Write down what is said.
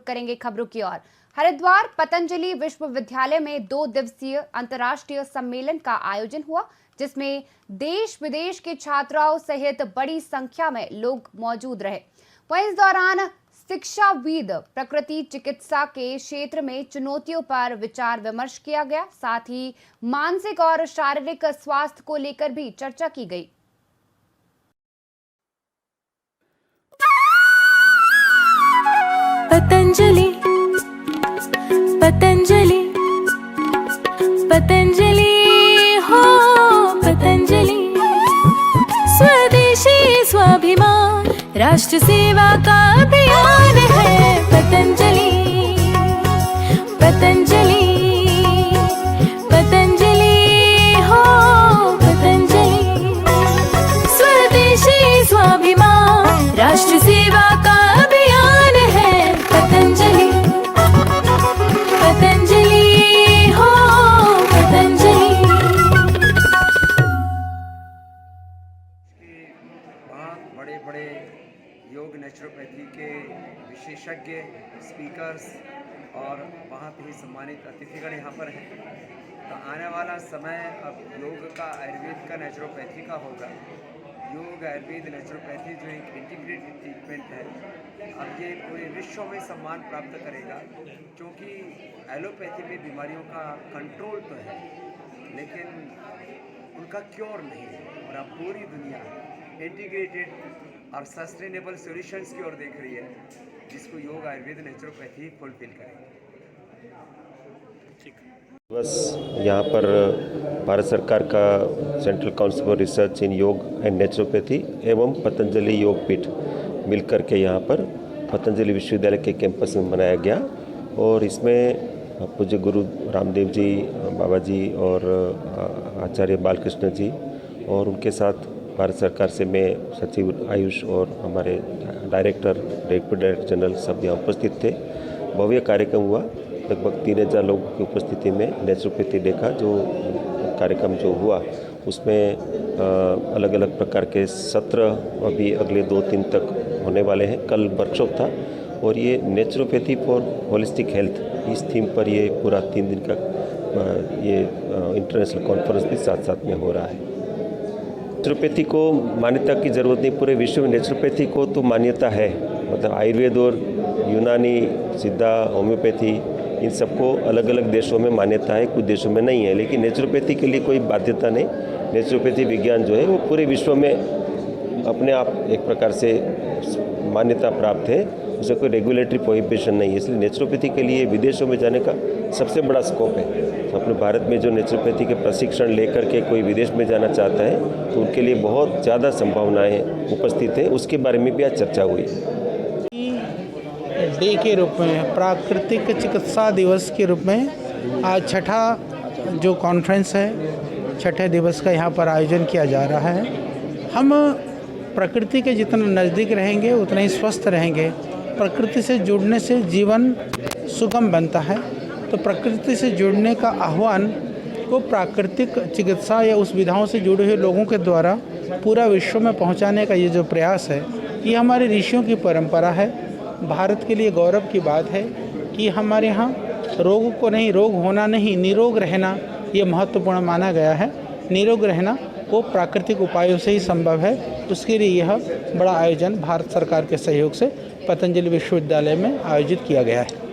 करेंगे खबरों की ओर। हरिद्वार पतंजलि विश्वविद्यालय में 2 दिवसीय अंतर्राष्ट्रीय सम्मेलन का आयोजन हुआ, जिसमें देश विदेश के छात्राओं सहित बड़ी संख्या में लोग मौजूद रहे। वहीं इस दौरान शिक्षाविद प्रकृति चिकित्सा के क्षेत्र में चुनौतियों पर विचार विमर्श किया गया। साथ ही मानसिक और शारीरिक स्वास्थ्य को लेकर भी चर्चा की गई। पतंजलि पतंजलि पतंजलि हो पतंजलि, स्वदेशी स्वाभिमान राष्ट्र सेवा का अभियान है। पतंजलि पतंजलि पतंजलि हो पतंजलि, स्वदेशी स्वाभिमान राष्ट्र सेवा का अभियान है। पतंजलि पतंजलि हो पतंजलि। बहुत बड़े योग नेचुरोपैथी के विशेषज्ञ स्पीकर्स और बहुत ही सम्मानित अतिथिगण यहाँ पर हैं। तो आने वाला समय अब योग का, आयुर्वेद का, नेचुरोपैथी का होगा। योग, आयुर्वेद, नेचुरोपैथी जो एक इंटीग्रेटेड ट्रीटमेंट है, अब ये पूरे विश्व में सम्मान प्राप्त करेगा, क्योंकि एलोपैथी में बीमारियों का कंट्रोल तो है लेकिन उनका क्योर नहीं है। और अब पूरी दुनिया इंटीग्रेटेड और सस्टेनेबल सॉल्यूशंस की ओर देख रही है, जिसको योग, आयुर्वेद, नेचुरोपैथी फुलफिल करेगी। बस यहाँ पर भारत सरकार का सेंट्रल काउंसिल फॉर रिसर्च इन योग एंड नेचुरोपैथी एवं पतंजलि योग पीठ मिलकर के यहाँ पर पतंजलि विश्वविद्यालय के कैंपस में मनाया गया। और इसमें पूज्य गुरु रामदेव जी, बाबा जी और आचार्य बालकृष्ण जी और उनके साथ भारत सरकार से मैं सचिव आयुष और हमारे डिप्टी डायरेक्टर जनरल सब यहाँ उपस्थित थे। भव्य कार्यक्रम हुआ। लगभग 3000 लोगों की उपस्थिति में नेचुरोपैथी डे का जो कार्यक्रम जो हुआ, उसमें अलग अलग प्रकार के सत्र अभी अगले 2-3 तक होने वाले हैं। कल वर्कशॉप था और ये नेचुरोपैथी फॉर होलिस्टिक हेल्थ, इस थीम पर ये पूरा 3 दिन का ये इंटरनेशनल कॉन्फ्रेंस भी साथ साथ में हो रहा है। नेचुरोपैथी को मान्यता की ज़रूरत नहीं, पूरे विश्व में नेचुरोपैथी को तो मान्यता है। मतलब आयुर्वेद और यूनानी, सिद्धा, होम्योपैथी, इन सबको अलग अलग देशों में मान्यता है, कुछ देशों में नहीं है। लेकिन नेचुरोपैथी के लिए कोई बाध्यता नहीं। नेचुरोपैथी विज्ञान जो है वो पूरे विश्व में अपने आप एक प्रकार से मान्यता प्राप्त है, उसे कोई रेगुलेटरी प्रोहिबिशन नहीं है। इसलिए नेचुरोपैथी के लिए विदेशों में जाने का सबसे बड़ा स्कोप है। अपने भारत में जो नेचुरोपैथी के प्रशिक्षण लेकर के कोई विदेश में जाना चाहता है तो उनके लिए बहुत ज़्यादा संभावनाएं उपस्थित हैं। उसके बारे में भी आज चर्चा हुई। डे के रूप में, प्राकृतिक चिकित्सा दिवस के रूप में आज छठा जो कॉन्फ्रेंस है, छठे दिवस का यहाँ पर आयोजन किया जा रहा है। हम प्रकृति के जितना नज़दीक रहेंगे उतना ही स्वस्थ रहेंगे। प्रकृति से जुड़ने से जीवन सुगम बनता है। तो प्रकृति से जुड़ने का आह्वान को प्राकृतिक चिकित्सा या उस विधाओं से जुड़े हुए लोगों के द्वारा पूरा विश्व में पहुँचाने का ये जो प्रयास है, ये हमारे ऋषियों की परंपरा है। भारत के लिए गौरव की बात है कि हमारे यहाँ रोग को नहीं, रोग होना नहीं, निरोग रहना ये महत्वपूर्ण माना गया है। निरोग रहना वो प्राकृतिक उपायों से ही संभव है। उसके लिए यह बड़ा आयोजन भारत सरकार के सहयोग से पतंजलि विश्वविद्यालय में आयोजित किया गया है।